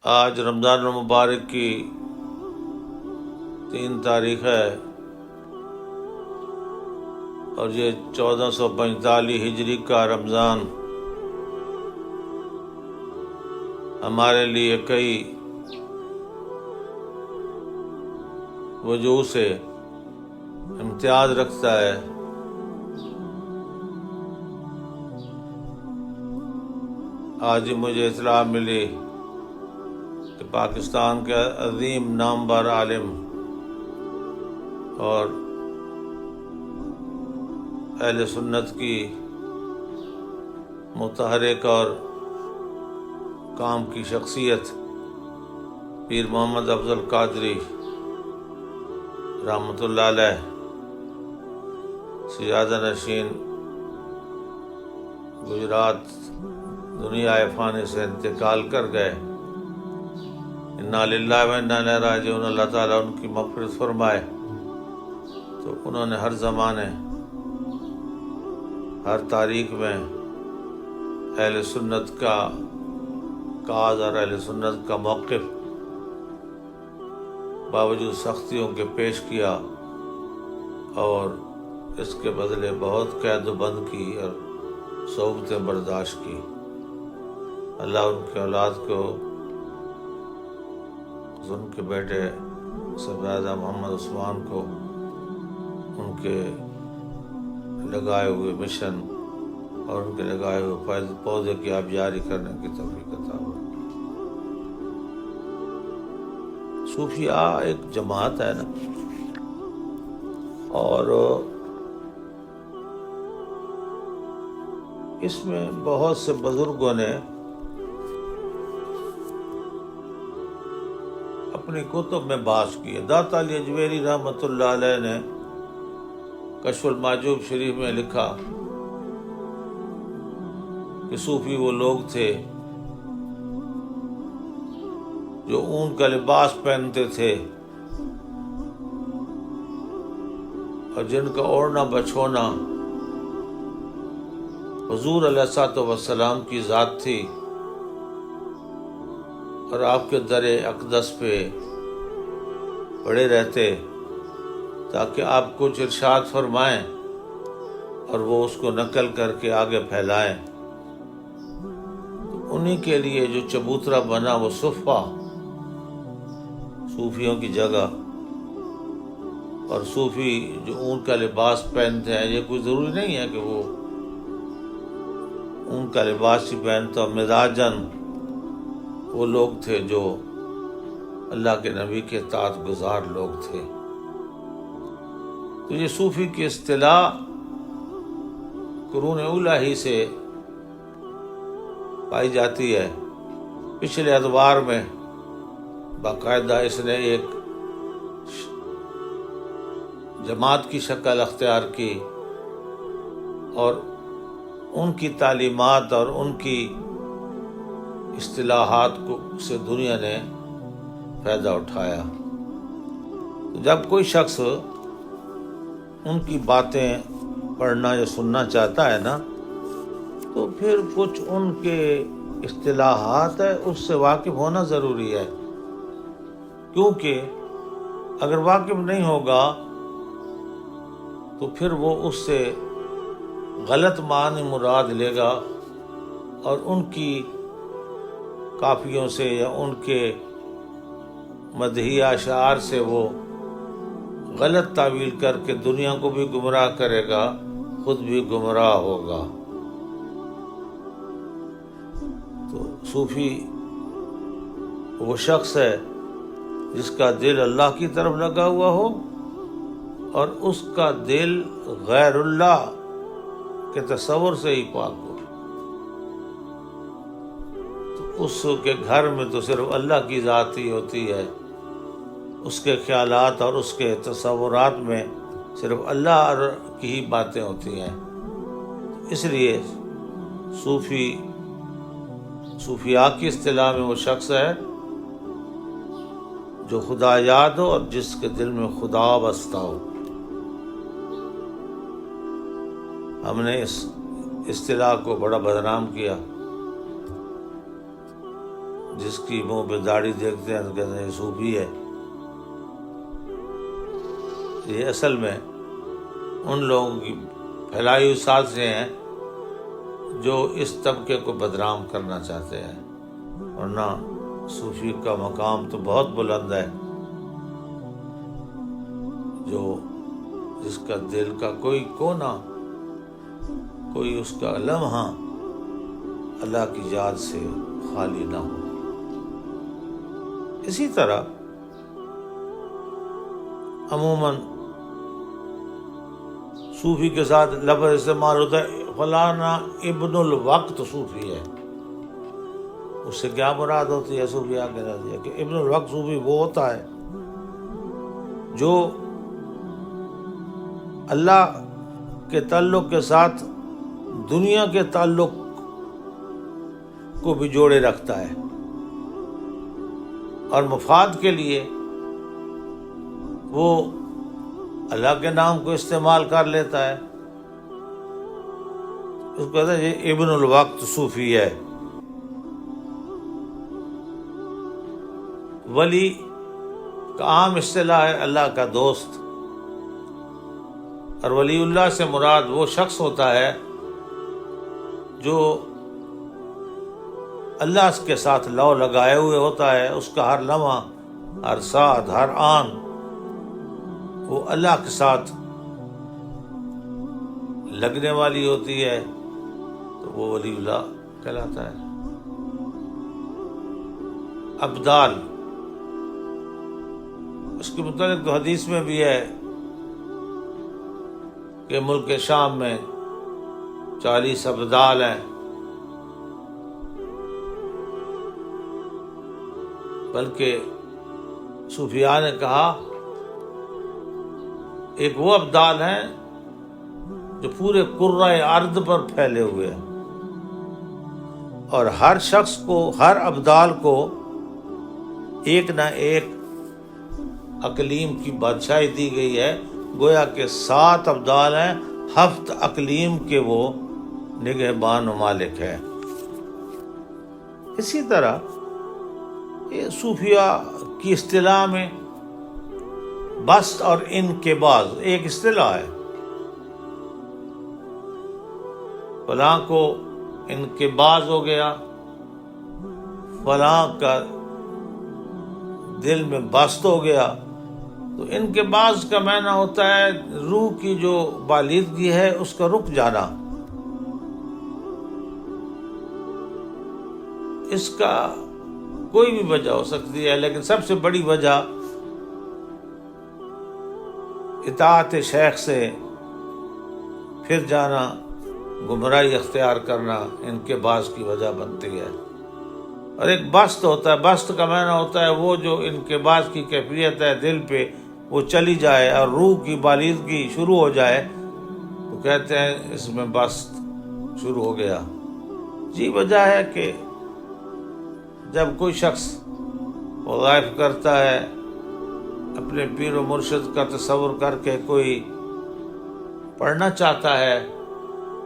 آج رمضان المبارک کی 3 تاریخ ہے اور یہ 1445 ہجری کا رمضان ہمارے لیے کئی وجوہ سے امتیاز رکھتا ہے۔ آج ہی مجھے اطلاع ملی کہ پاکستان کے عظیم نامور عالم اور اہل سنت کی متحرک اور کام کی شخصیت پیر محمد افضل قادری رحمۃ اللہ علیہ سجادہ نشین گجرات دنیا فانی سے انتقال کر گئے۔ انا للہ و انا الیہ راجعون، اللہ تعالیٰ ان کی مغفرت فرمائے۔ تو انہوں نے ہر زمانے ہر تاریخ میں اہل سنت کا کاز اور اہل سنت کا موقف باوجود سختیوں کے پیش کیا اور اس کے بدلے بہت قید و بند کی اور صعوبتیں برداشت کی۔ اللہ ان کے اولاد کو، ان کے بیٹے صاحبزادہ محمد عثمان کو ان کے لگائے ہوئے مشن اور ان کے لگائے ہوئے پودے کی آبیاری کرنے کی توفیق عطا ہو۔ صوفیہ ایک جماعت ہے نا، اور اس میں بہت سے بزرگوں نے اپنی کتب میں بحث کی ہے۔ داتا علی اجمیری رحمۃ اللہ علیہ نے کشف المحجوب شریف میں لکھا کہ صوفی وہ لوگ تھے جو اون کا لباس پہنتے تھے اور جن کا اوڑھنا بچھونا حضور علیہ الصلوۃ والسلام کی ذات تھی اور آپ کے در اقدس پہ پڑے رہتے تاکہ آپ کچھ ارشاد فرمائیں اور وہ اس کو نقل کر کے آگے پھیلائیں۔ تو انہی کے لیے جو چبوترا بنا وہ صفہ، صوفیوں کی جگہ، اور صوفی جو اون کا لباس پہنتے ہیں، یہ کوئی ضروری نہیں ہے کہ وہ اون کا لباس ہی پہنتا، مزاجن وہ لوگ تھے جو اللہ کے نبی کے اطاعت گزار لوگ تھے۔ تو یہ صوفی کی اصطلاح قرون اولیٰ ہی سے پائی جاتی ہے۔ پچھلے ادوار میں باقاعدہ اس نے ایک جماعت کی شکل اختیار کی اور ان کی تعلیمات اور ان کی اصطلاحات سے دنیا نے فائدہ اٹھایا۔ جب کوئی شخص ان کی باتیں پڑھنا یا سننا چاہتا ہے نا، تو پھر کچھ ان کے اصطلاحات ہے اس سے واقف ہونا ضروری ہے، کیونکہ اگر واقف نہیں ہوگا تو پھر وہ اس سے غلط معنی مراد لے گا اور ان کی قافیوں سے یا ان کے مدحیہ اشعار سے وہ غلط تعویل کر کے دنیا کو بھی گمراہ کرے گا، خود بھی گمراہ ہوگا۔ تو صوفی وہ شخص ہے جس کا دل اللہ کی طرف لگا ہوا ہو اور اس کا دل غیر اللہ کے تصور سے ہی پاک ہو۔ تو اس کے گھر میں تو صرف اللہ کی ذات ہی ہوتی ہے، اس کے خیالات اور اس کے تصورات میں صرف اللہ کی ہی باتیں ہوتی ہیں۔ اس لیے صوفیاء کی اصطلاح میں وہ شخص ہے جو خدا یاد ہو اور جس کے دل میں خدا بستا ہو۔ ہم نے اس اصطلاح کو بڑا بدنام کیا۔ جس کی منہ پہ داڑھی دیکھتے ہیں تو کہتے ہیں یہ صوفی ہے. یہ اصل میں ان لوگوں کی پھیلائی ہوئی سازشیں ہیں جو اس طبقے کو بدنام کرنا چاہتے ہیں. ورنہ صوفی کا مقام تو بہت بلند ہے. جو جس کا دل کا کوئی کونا، کوئی اس کا لمحہ اللہ کی یاد سے خالی نہ ہو. اسی طرح عموماً صوفی کے ساتھ لفظ استعمال ہوتا ہے فلانا ابن الوقت صوفی ہے. اس سے کیا مراد ہوتی ہے صوفیہ کے نزدیک؟ کہ ابن الوقت صوفی وہ ہوتا ہے جو اللہ کے تعلق کے ساتھ دنیا کے تعلق کو بھی جوڑے رکھتا ہے اور مفاد کے لیے وہ اللہ کے نام کو استعمال کر لیتا ہے. اس کو کہتے ہیں یہ ابن الوقت صوفی ہے. ولی کا عام اصطلاح ہے اللہ کا دوست، اور ولی اللہ سے مراد وہ شخص ہوتا ہے جو اللہ کے ساتھ لو لگائے ہوئے ہوتا ہے. اس کا ہر لمحہ، ہر ساتھ، ہر آن وہ اللہ کے ساتھ لگنے والی ہوتی ہے، تو وہ ولی اللہ کہلاتا ہے. ابدال، اس کے متعلق تو حدیث میں بھی ہے کہ ملک شام میں 40 ابدال ہیں. بلکہ صوفیاء نے کہا ایک وہ ابدال ہیں جو پورے کرۂ ارض پر پھیلے ہوئے ہیں، اور ہر شخص کو، ہر ابدال کو ایک نہ ایک اقلیم کی بادشاہی دی گئی ہے. گویا کہ 7 ابدال ہیں، 7 اقلیم کے وہ نگہبان و مالک ہے. اسی طرح یہ صوفیہ کی اصطلاح میں بسط اور انقباض ایک اصطلاح ہے. فلاں کو انقباض ہو گیا، فلاں کا دل میں بسط ہو گیا. تو انقباض کا معنی ہوتا ہے روح کی جو بالیدگی ہے اس کا رک جانا. اس کا کوئی بھی وجہ ہو سکتی ہے، لیکن سب سے بڑی وجہ اطاعت شیخ سے پھر جانا، گمراہی اختیار کرنا انقباض کی وجہ بنتی ہے. اور ایک بسط ہوتا ہے، بسط کا معنی ہوتا ہے وہ جو انقباض کی کیفیت ہے دل پہ وہ چلی جائے اور روح کی بالیدگی شروع ہو جائے، تو کہتے ہیں اس میں بسط شروع ہو گیا. یہ وجہ ہے کہ جب کوئی شخص وظائف کرتا ہے، اپنے پیر و مرشد کا تصور کر کے کوئی پڑھنا چاہتا ہے،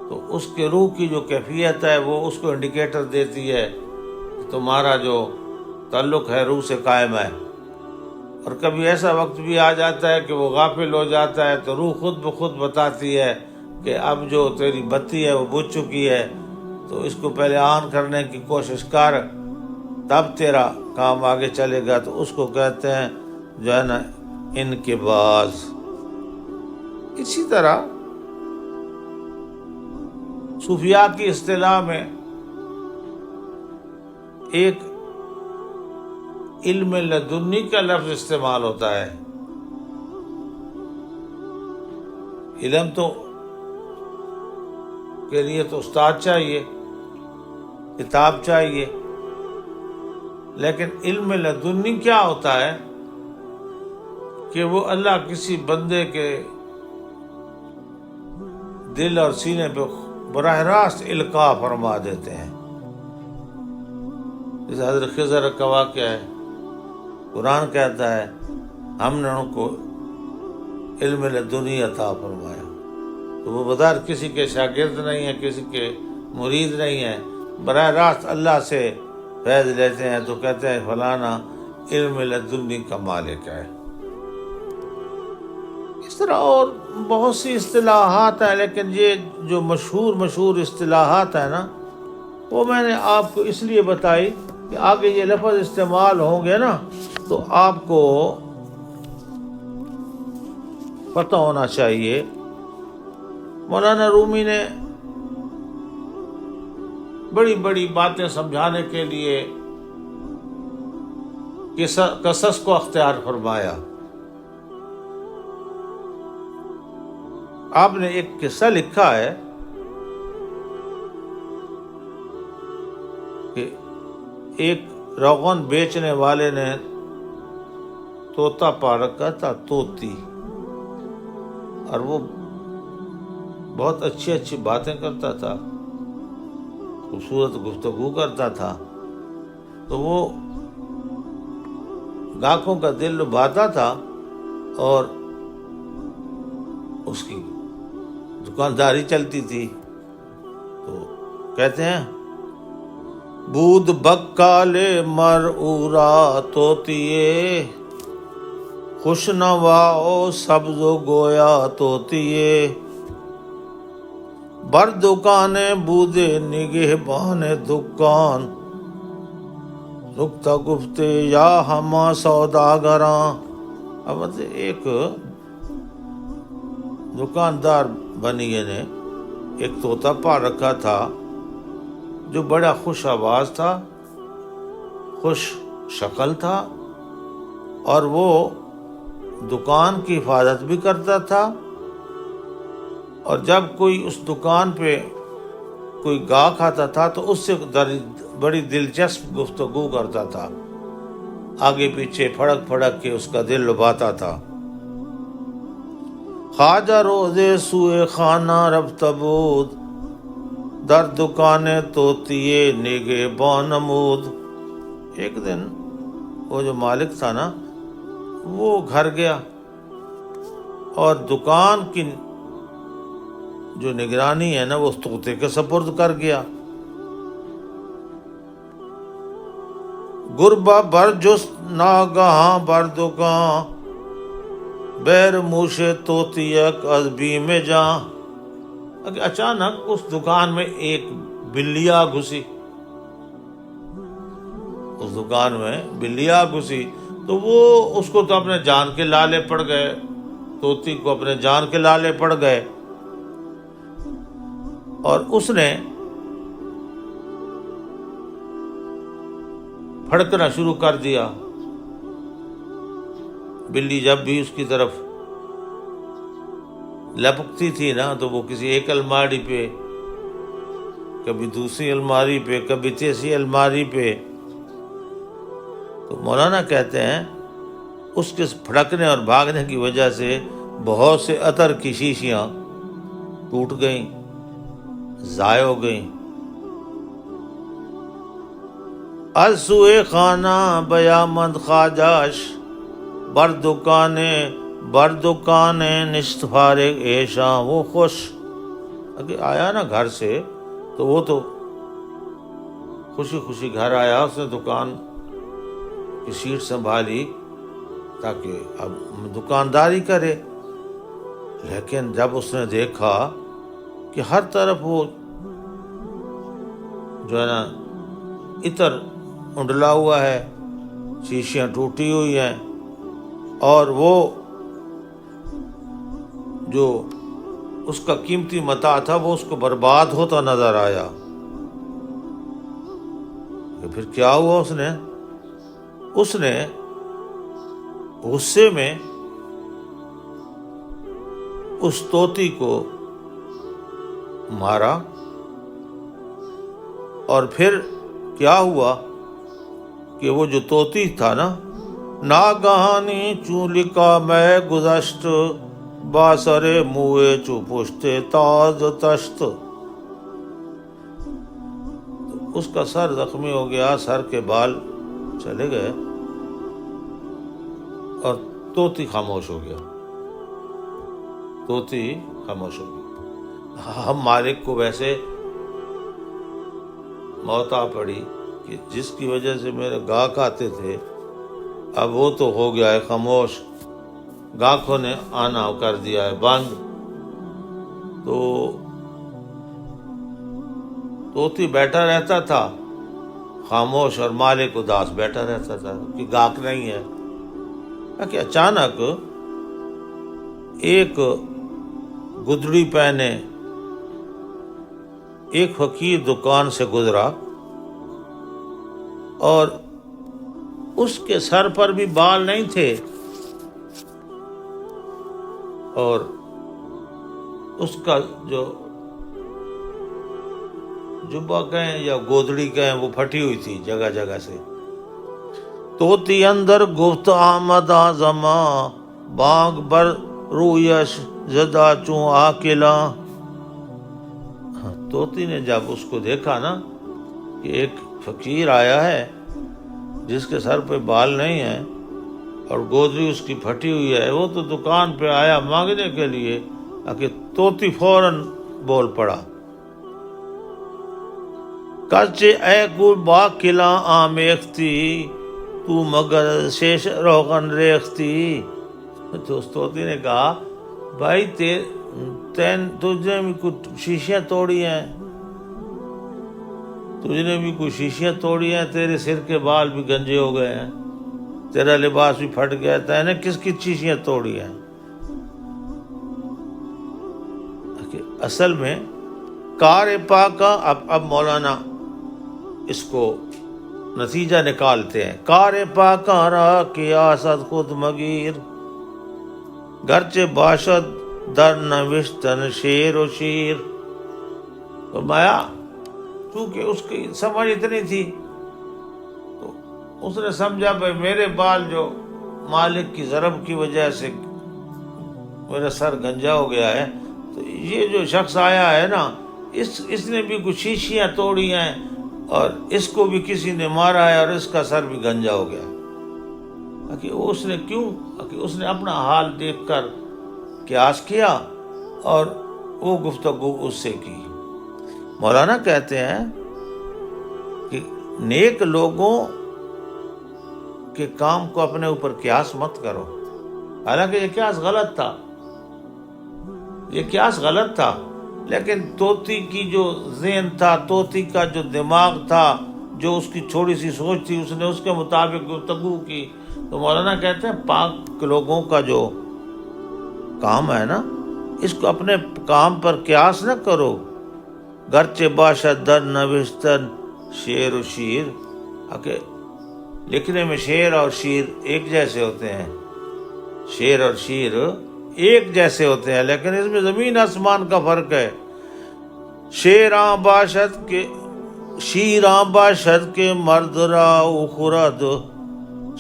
تو اس کے روح کی جو کیفیت ہے وہ اس کو انڈیکیٹر دیتی ہے کہ تمہارا جو تعلق ہے روح سے قائم ہے. اور کبھی ایسا وقت بھی آ جاتا ہے کہ وہ غافل ہو جاتا ہے، تو روح خود بخود بتاتی ہے کہ اب جو تیری بتی ہے وہ بجھ چکی ہے، تو اس کو پہلے آن کرنے کی کوشش کر، تب تیرا کام آگے چلے گا. تو اس کو کہتے ہیں جو ہے نا انقباض. اسی طرح صوفیاء کی اصطلاح میں ایک علم لدنی کا لفظ استعمال ہوتا ہے. علم تو کے لیے تو استاد چاہیے، کتاب چاہیے، لیکن علم لدنی کیا ہوتا ہے کہ وہ اللہ کسی بندے کے دل اور سینے پہ براہ راست القاء فرما دیتے ہیں. جیسے حضرت خضر کا واقعہ ہے، قرآن کہتا ہے ہم نے ان کو علم لدنی عطا فرمایا. تو وہ بظاہر کسی کے شاگرد نہیں ہیں، کسی کے مرید نہیں ہیں، براہ راست اللہ سے فیض لیتے ہیں تو کہتے ہیں فلانا علم لدنی کا مالک ہے. اس طرح اور بہت سی اصطلاحات ہیں، لیکن یہ جو مشہور اصطلاحات ہیں نا، وہ میں نے آپ کو اس لیے بتائی کہ آگے یہ لفظ استعمال ہوں گے نا تو آپ کو پتہ ہونا چاہیے. مولانا رومی نے بڑی بڑی باتیں سمجھانے کے لیے قصص کو اختیار فرمایا. آپ نے ایک قصہ لکھا ہے کہ ایک روغن بیچنے والے نے طوطا پا رکھا تھا، طوطی، اور وہ بہت اچھی باتیں کرتا تھا، خوبصورت گفتگو کرتا تھا، تو وہ گاہکوں کا دل لبھاتا تھا اور اس کی دکانداری چلتی تھی. تو کہتے ہیں بود بکال مرعورا طوطیے، خوش نوا و سبز و گویا طوطیے، بر دکان بودے نگہبان دکان، نکتہ گفتے یا ہما سوداگراں. اب ایک دکاندار بنیے نے ایک طوطا پا رکھا تھا جو بڑا خوش آواز تھا، خوش شکل تھا، اور وہ دکان کی حفاظت بھی کرتا تھا، اور جب کوئی اس دکان پہ کوئی گاہک آتا تھا تو اس سے بڑی دلچسپ گفتگو کرتا تھا، آگے پیچھے پھڑک پھڑک کے اس کا دل لبھاتا تھا. خواجہ روزے سوئے خانہ رفت بود، در دکان طوطیے نگہبان نمود. ایک دن وہ جو مالک تھا نا، وہ گھر گیا اور دکان کی جو نگرانی ہے نا وہ اس طوطے کے سپرد کر گیا. گربہ برجست ناگہاں بر دکان، بیر موش طوطیک از بیم جاں. اچانک اس دکان میں ایک بلی آ گھسی، اس دکان میں بلی آ گھسی تو وہ اس کو تو اپنے جان کے لالے پڑ گئے، طوطی کو اپنے جان کے لالے پڑ گئے، اور اس نے پھڑکنا شروع کر دیا. بلی جب بھی اس کی طرف لپکتی تھی نا تو وہ کسی ایک الماری پہ، کبھی دوسری الماری پہ، کبھی تیسری الماری پہ. تو مولانا کہتے ہیں اس کے پھڑکنے اور بھاگنے کی وجہ سے بہت سے عطر کی شیشیاں ٹوٹ گئیں، ضائع ہو گئیں. از سوئے خانہ بیامد خواجاش، بر دکانے نشت فارغ ایشاں. وہ خوش اگر آیا نا گھر سے تو وہ تو خوشی خوشی گھر آیا، اس نے دکان کی سیٹ سنبھالی تاکہ اب دکانداری کرے. لیکن جب اس نے دیکھا کہ ہر طرف وہ جو ہے نا عطر انڈلا ہوا ہے، شیشیاں ٹوٹی ہوئی ہیں، اور وہ جو اس کا قیمتی متاع تھا وہ اس کو برباد ہوتا نظر آیا. پھر کیا ہوا؟ اس نے غصے میں اس طوطی کو مارا. اور پھر کیا ہوا کہ وہ جو طوطی تھا نا، ناگہانی چولکا میں گزشت، باسرے موئے چو پشتے تاز تشت. اس کا سر زخمی ہو گیا، سر کے بال چلے گئے اور طوطی خاموش ہو گیا. طوطی خاموش ہو گیا. ہم مالک کو ویسے موت آ پڑی کہ جس کی وجہ سے میرے گاہک آتے تھے اب وہ تو ہو گیا ہے خاموش، گاہکوں نے آنا کر دیا ہے بند۔ تو طوطی بیٹھا رہتا تھا خاموش اور مالک اداس بیٹھا رہتا تھا کہ گاہک نہیں ہے۔ کہ اچانک ایک گدڑی پہنے ایک فقیر دکان سے گزرا اور اس کے سر پر بھی بال نہیں تھے اور اس کا جو جبہ کہیں یا گودڑی کہیں وہ پھٹی ہوئی تھی جگہ جگہ سے۔ طوطی اندر گفت آمد زماں بانگ بر رویش زدہ چوں آکلا۔ طوطی نے جب اس کو دیکھا نا کہ ایک فقیر آیا ہے جس کے سر پہ بال نہیں ہے اور گودری اس کی پھٹی ہوئی ہے، وہ تو دکان پہ آیا مانگنے کے لیے، کہ طوطی فوراً بول پڑا کچے اے کو با کلا آمیختی تو مگر شیش روغن ریختی۔ تو اس طوطی نے کہا بھائی تجھے بھی کچھ شیشیاں توڑی ہیں، تجھ نے بھی کوئی شیشیاں توڑی ہیں، تیرے سر کے بال بھی گنجے ہو گئے ہیں، تیرا لباس بھی پھٹ گیا، تے نے کس کی شیشیاں توڑی ہیں؟ اصل میں کار پاکا اب مولانا اس کو نتیجہ نکالتے ہیں۔ کار پاکا را کی آسد خود مگیر گرچہ باشد در نوشتن شیر و شیر۔ فرمایا چونکہ اس کی سمجھ اتنی تھی تو اس نے سمجھا بھائی میرے بال جو مالک کی ضرب کی وجہ سے میرا سر گنجا ہو گیا ہے، تو یہ جو شخص آیا ہے نا اس نے بھی کچھ شیشیاں توڑی ہیں اور اس کو بھی کسی نے مارا ہے اور اس کا سر بھی گنجا ہو گیا۔ کہ اس نے کیوں؟ کہ اس نے اپنا حال دیکھ کر قیاس کیا اور وہ گفتگو اس سے کی۔ مولانا کہتے ہیں کہ نیک لوگوں کے کام کو اپنے اوپر قیاس مت کرو، حالانکہ یہ قیاس غلط تھا، یہ قیاس غلط تھا، لیکن طوطی کی جو ذہن تھا، طوطی کا جو دماغ تھا، جو اس کی چھوٹی سی سوچ تھی، اس نے اس کے مطابق گفتگو کی۔ تو مولانا کہتے ہیں پاک لوگوں کا جو کام ہے نا اس کو اپنے کام پر قیاس نہ کرو۔ گرچہ باشد در نوشتن شیر و شیر، کہ لکھنے میں شیر اور شیر ایک جیسے ہوتے ہیں، شیر اور شیر ایک جیسے ہوتے ہیں، لیکن اس میں زمین آسمان کا فرق ہے۔ شیراں باشد کے شیراں باشد کے مرد را خورد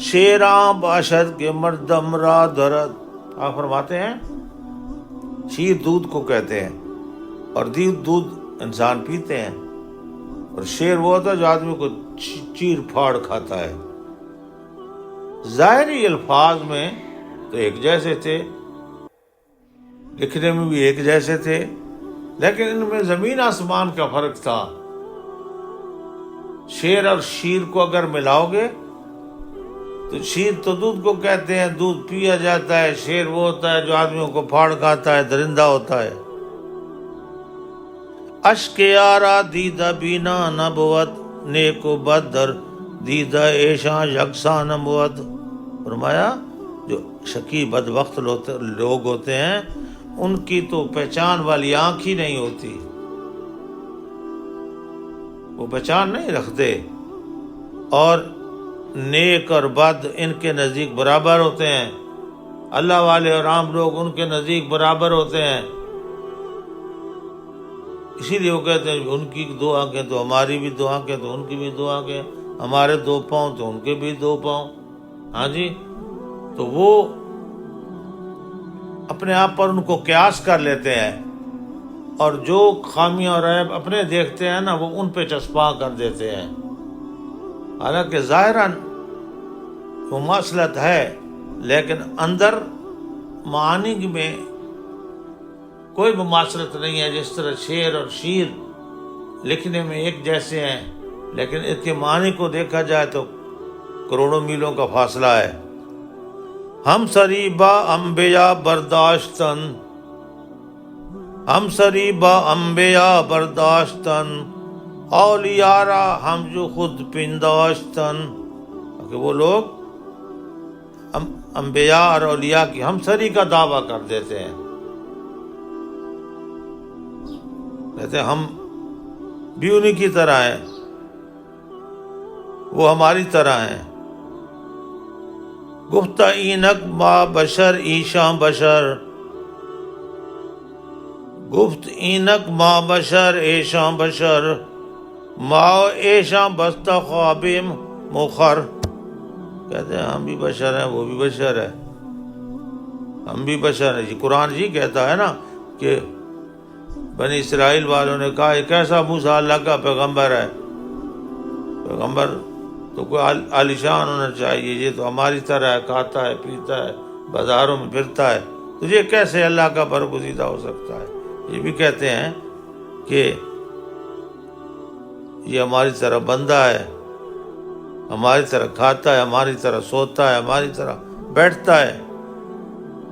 شیراں باشد کے مردم را درد۔ آپ فرماتے ہیں شیر دودھ کو کہتے ہیں اور دودھ انسان پیتے ہیں، اور شیر وہ ہوتا ہے جو آدمی کو چیر پھاڑ کھاتا ہے۔ ظاہری الفاظ میں تو ایک جیسے تھے، لکھنے میں بھی ایک جیسے تھے، لیکن ان میں زمین آسمان کا فرق تھا۔ شیر اور شیر کو اگر ملاؤ گے تو شیر تو دودھ کو کہتے ہیں، دودھ پیا جاتا ہے، شیر وہ ہوتا ہے جو آدمیوں کو پھاڑ کھاتا ہے، درندہ ہوتا ہے۔ اشک یارا دیدہ بینا نبوت نیک و بد در دیدہ ایشاں یکساں نبوت۔ فرمایا جو شقی بدبخت لوگ ہوتے ہیں ان کی تو پہچان والی آنکھ ہی نہیں ہوتی، وہ پہچان نہیں رکھتے، اور نیک اور بد ان کے نزدیک برابر ہوتے ہیں، اللہ والے اور عام لوگ ان کے نزدیک برابر ہوتے ہیں۔ اسی لیے وہ کہتے ہیں ان کی 2 آنکھیں تو ہماری بھی 2 آنکھیں تو ان کی بھی 2 آنکھیں، ہمارے 2 پاؤں تو ان کے بھی 2 پاؤں۔ ہاں جی، تو وہ اپنے آپ پر ان کو قیاس کر لیتے ہیں، اور جو خامیاں اور عیب اپنے دیکھتے ہیں نا وہ ان پہ چسپاں کر دیتے ہیں، حالانکہ ظاہراً مماثلت ہے لیکن اندر معانی میں کوئی مماثلت نہیں ہے۔ جس طرح شیر اور شیر لکھنے میں ایک جیسے ہیں لیکن اس کے معنی کو دیکھا جائے تو کروڑوں میلوں کا فاصلہ ہے۔ ہم سری با انبیاء برداشتن، ہم سری با انبیاء برداشتن، اولیاء را ہم جو خود پنداشتن، کہ وہ لوگ انبیاء اور اولیاء کی ہم سری کا دعویٰ کر دیتے ہیں، کہتے ہیں ہم بھی انہی کی طرح ہیں، وہ ہماری طرح ہیں۔ گفتہ اینک ما بشر ایشاں بشر، گفت اینک ما بشر ایشاں بشر، ما ایشاں بستہ خواب مخر، کہتے ہیں ہم بھی بشر ہیں، وہ بھی بشر ہے، ہم بھی بشر ہیں۔ قرآن جی کہتا ہے نا کہ بنی اسرائیل والوں نے کہا یہ کیسا موسیٰ اللہ کا پیغمبر ہے، پیغمبر تو کوئی عالیشان ہونا چاہیے، یہ تو ہماری طرح ہے، کھاتا ہے پیتا ہے بازاروں میں پھرتا ہے، تو یہ کیسے اللہ کا برگزیدہ ہو سکتا ہے؟ یہ بھی کہتے ہیں کہ یہ ہماری طرح بندہ ہے، ہماری طرح کھاتا ہے، ہماری طرح سوتا ہے، ہماری طرح بیٹھتا ہے۔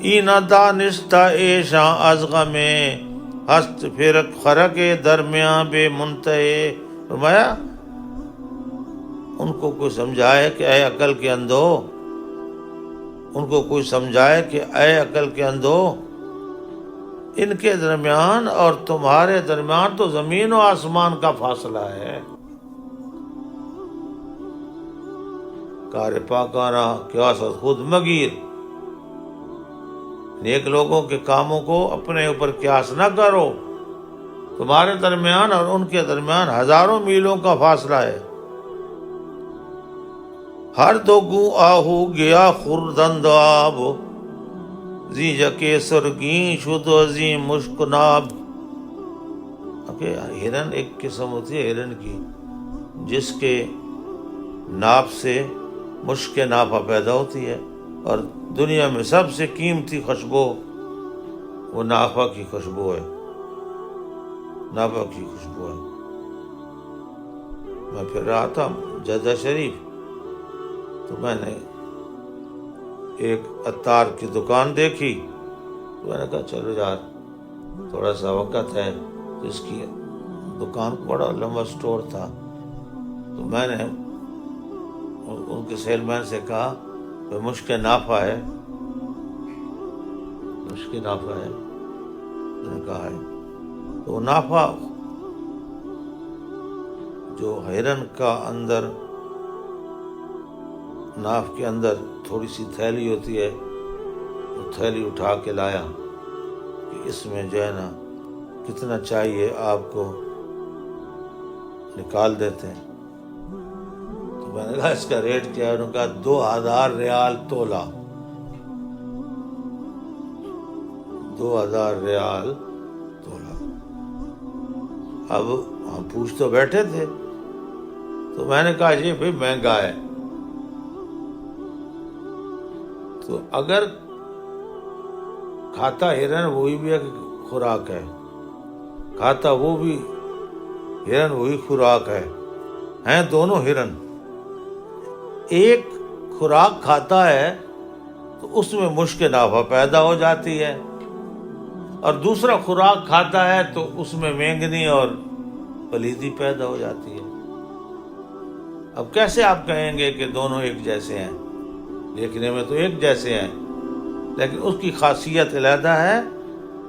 اینا دانستہ ایشاں از غمے ہست فرق خرق درمیاں بے منتہے، فرمایا ان کو کوئی سمجھائے کہ اے عقل کے اندھو، ان کو کوئی سمجھائے کہ اے عقل کے اندھو، ان کے درمیان اور تمہارے درمیان تو زمین و آسمان کا فاصلہ ہے۔ کار پاکانہ قیاست خود مگیر، نیک لوگوں کے کاموں کو اپنے اوپر قیاس نہ کرو، تمہارے درمیان اور ان کے درمیان ہزاروں میلوں کا فاصلہ ہے۔ ہر دو گو آہو گیا خوردند آب، زی جکے سرگین شد عظیم مشک ناب، ہرن ایک قسم ہوتی ہے ہرن کی جس کے ناپ سے مشک ناپا پیدا ہوتی ہے، اور دنیا میں سب سے قیمتی خوشبو وہ نافا کی خوشبو ہے، نافا کی خوشبو ہے۔ میں پھر رہا تھا جدہ شریف، تو میں نے ایک عطار کی دکان دیکھی، تو میں نے کہا چلو یار تھوڑا سا وقت ہے، جس کی دکان بڑا لمبا سٹور تھا، تو میں نے ان کے سیل مین سے کہا کہ مشک نافع ہے، مشک نافع ہے، میں نے کہا ہے، تو وہ نافع جو ہرن کا اندر ناف کے اندر تھوڑی سی تھیلی ہوتی ہے، وہ تھیلی اٹھا کے لایا کہ اس میں جو ہے نا کتنا چاہیے آپ کو نکال دیتے ہیں۔ تو میں نے کہا اس کا ریٹ کیا ہے؟ انہوں نے کہا 2000 ریال تولہ، 2000 ریال تولہ۔ اب ہم پوچھ تو بیٹھے تھے، تو میں نے کہا یہ بھائی مہنگا ہے، تو اگر کھاتا ہرن وہی بھی ایک خوراک ہے، کھاتا وہ بھی ہرن وہی خوراک ہے، ہیں دونوں ہرن، ایک خوراک کھاتا ہے تو اس میں مشک نافع پیدا ہو جاتی ہے، اور دوسرا خوراک کھاتا ہے تو اس میں مینگنی اور پلیدی پیدا ہو جاتی ہے۔ اب کیسے آپ کہیں گے کہ دونوں ایک جیسے ہیں؟ دیکھنے میں تو ایک جیسے ہیں، لیکن اس کی خاصیت علیحدہ ہے،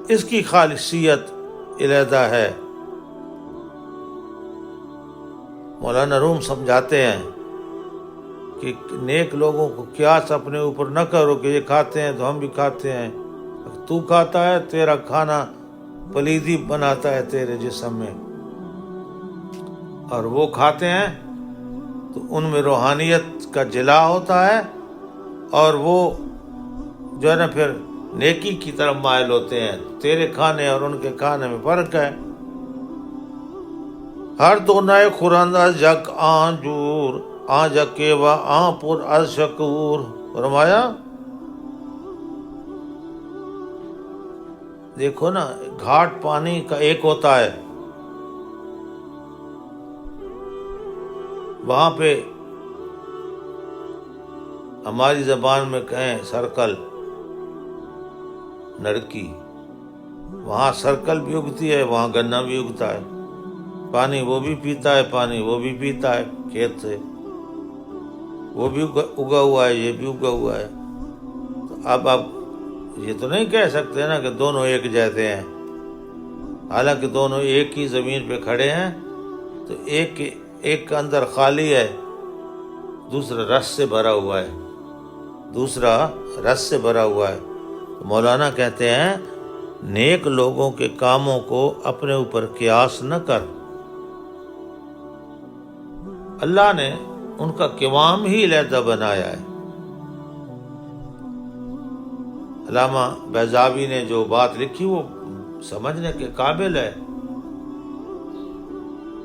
اس کی خاصیت علیحدہ ہے۔ مولانا روم سمجھاتے ہیں کہ نیک لوگوں کو قیاس اپنے اوپر نہ کرو کہ یہ کھاتے ہیں تو ہم بھی کھاتے ہیں، تو کھاتا ہے تیرا کھانا پلیدی بناتا ہے تیرے جسم میں، اور وہ کھاتے ہیں تو ان میں روحانیت کا جلا ہوتا ہے، اور وہ جو ہے نا پھر نیکی کی طرف مائل ہوتے ہیں۔ تیرے کھانے اور ان کے کھانے میں فرق ہے۔ ہر دو نئے خورند از جک آن جور، آن جکے و آن پر از شکور، فرمایا دیکھو نا گھاٹ پانی کا ایک ہوتا ہے، وہاں پہ ہماری زبان میں کہیں سرکل لڑکی، وہاں سرکل بھی اگتی ہے، وہاں گنا بھی اگتا ہے، پانی وہ بھی پیتا ہے، پانی وہ بھی پیتا ہے کھیت سے، وہ بھی اگا ہوا ہے، یہ بھی اگا ہوا ہے۔ تو اب آپ یہ تو نہیں کہہ سکتے نا کہ دونوں ایک جیسے ہیں، حالانکہ دونوں ایک ہی زمین پہ کھڑے ہیں، تو ایک کا اندر خالی ہے، دوسرا رس سے بھرا ہوا ہے، دوسرا رس سے بھرا ہوا ہے۔ تو مولانا کہتے ہیں نیک لوگوں کے کاموں کو اپنے اوپر قیاس نہ کر، اللہ نے ان کا قوام ہی علیحدہ بنایا ہے۔ علامہ بیضاوی نے جو بات لکھی وہ سمجھنے کے قابل ہے۔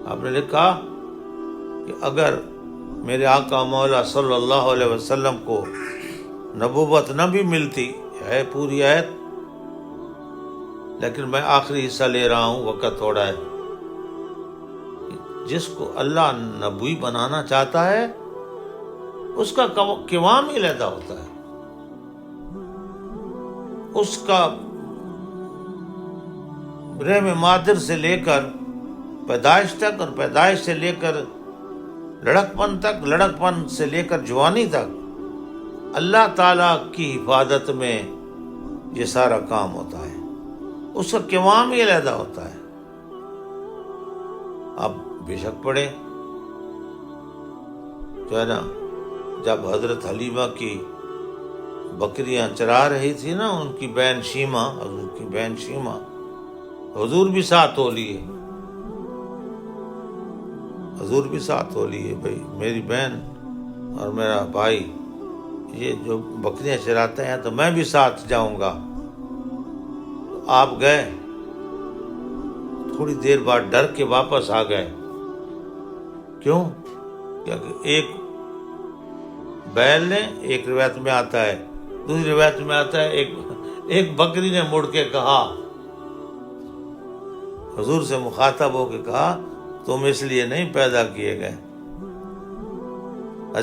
آپ نے لکھا کہ اگر میرے آقا مولا صلی اللہ علیہ وسلم کو نبوت نہ بھی ملتی ہے پوری آیت، لیکن میں آخری حصہ لے رہا ہوں، وقت تھوڑا ہے، جس کو اللہ نبوی بنانا چاہتا ہے اس کا قوام ہی علیحدہ ہوتا ہے، اس کا رحم مادر سے لے کر پیدائش تک، اور پیدائش سے لے کر لڑکپن تک، لڑکپن سے لے کر جوانی تک اللہ تعالیٰ کی حفاظت میں یہ سارا کام ہوتا ہے، اس کا قوام ہی علیحدہ ہوتا ہے۔ آپ بے شک پڑھیں، جو ہے نا، جب حضرت حلیمہ کی بکریاں چرا رہی تھی نا ان کی بہن شیمہ، حضور کی بہن شیمہ، حضور بھی ساتھ ہو لیے، حضور بھی ساتھ ہو لیے، بھائی میری بہن اور میرا بھائی یہ جو بکریاں چراتے ہیں تو میں بھی ساتھ جاؤں گا۔ تو آپ گئے، تھوڑی دیر بعد ڈر کے واپس آ گئے۔ کیوں؟ کیونکہ ایک بیل نے، ایک روایت میں آتا ہے، دوسری روایت میں آتا ہے ایک بکری نے مڑ کے کہا، حضور سے مخاطب ہو کے کہا تم اس لیے نہیں پیدا کیے گئے۔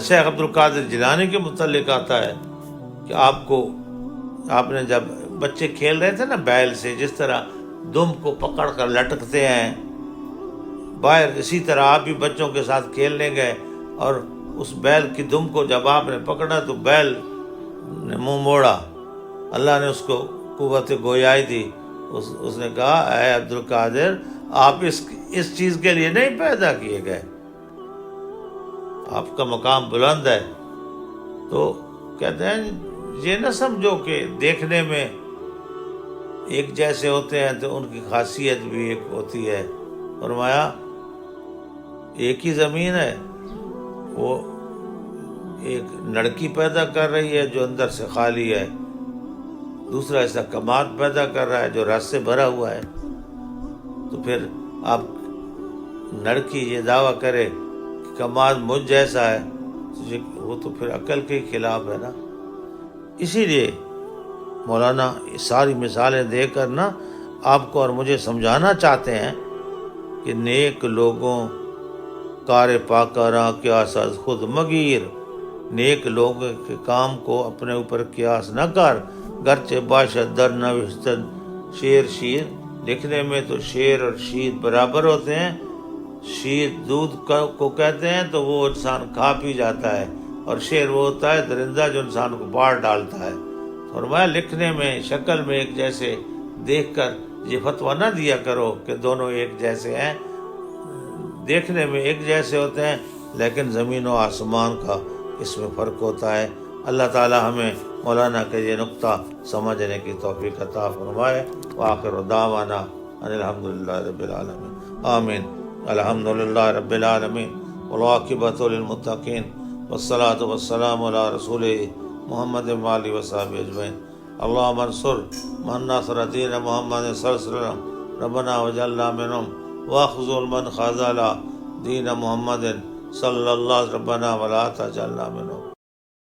شیخ عبد القادر جیلانی کے متعلق آتا ہے کہ آپ نے جب بچے کھیل رہے تھے نا بیل سے، جس طرح دم کو پکڑ کر لٹکتے ہیں باہر، اسی طرح آپ بھی بچوں کے ساتھ کھیلنے گئے، اور اس بیل کی دم کو جب آپ نے پکڑا تو بیل نے منہ موڑا، اللہ نے اس کو قوت گویائی دی، اس نے کہا اے عبد القادر آپ اس چیز کے لیے نہیں پیدا کیے گئے، آپ کا مقام بلند ہے۔ تو کہتے ہیں یہ نہ سمجھو کہ دیکھنے میں ایک جیسے ہوتے ہیں تو ان کی خاصیت بھی ایک ہوتی ہے۔ فرمایا ایک ہی زمین ہے، وہ ایک لڑکی پیدا کر رہی ہے جو اندر سے خالی ہے، دوسرا ایسا کماد پیدا کر رہا ہے جو رس سے بھرا ہوا ہے۔ تو پھر آپ لڑکی یہ دعویٰ کرے کہ کماد مجھ جیسا ہے، وہ تو پھر عقل کے خلاف ہے نا۔ اسی لیے مولانا ساری مثالیں دے کر نا آپ کو اور مجھے سمجھانا چاہتے ہیں کہ نیک لوگوں کار پاکاراں قیاس از خود مگیر، نیک لوگوں کے کام کو اپنے اوپر قیاس نہ کر، گرچہ باشد در نوشتن شیر شیر، لکھنے میں تو شیر اور شیر برابر ہوتے ہیں، شیر دودھ کو کہتے ہیں تو وہ انسان کھا پی جاتا ہے، اور شیر وہ ہوتا ہے درندہ جو انسان کو باہر ڈالتا ہے۔ فرمایا لکھنے میں شکل میں ایک جیسے دیکھ کر یہ فتویٰ نہ دیا کرو کہ دونوں ایک جیسے ہیں، دیکھنے میں ایک جیسے ہوتے ہیں لیکن زمین و آسمان کا اس میں فرق ہوتا ہے۔ اللہ تعالی ہمیں مولانا کا یہ نقطہ سمجھنے کی توفیق عطا فرمائے۔ وآخر دعوانا ان الحمدللہ رب العالمین، آمین۔ الحمدللہ رب العالمین والعاقبۃ للمتقین والصلاۃ والسلام علی رسول محمد وآلہ وصحبہ اجمعین۔ اللہم انصر من نصر دین محمد صلی اللہ علیہ وسلم، ربنا وجعلنا منہم، واخذل من خذل دین محمد صلی اللہ علیہ وسلم، ربنا ولا تجعلنا منہم۔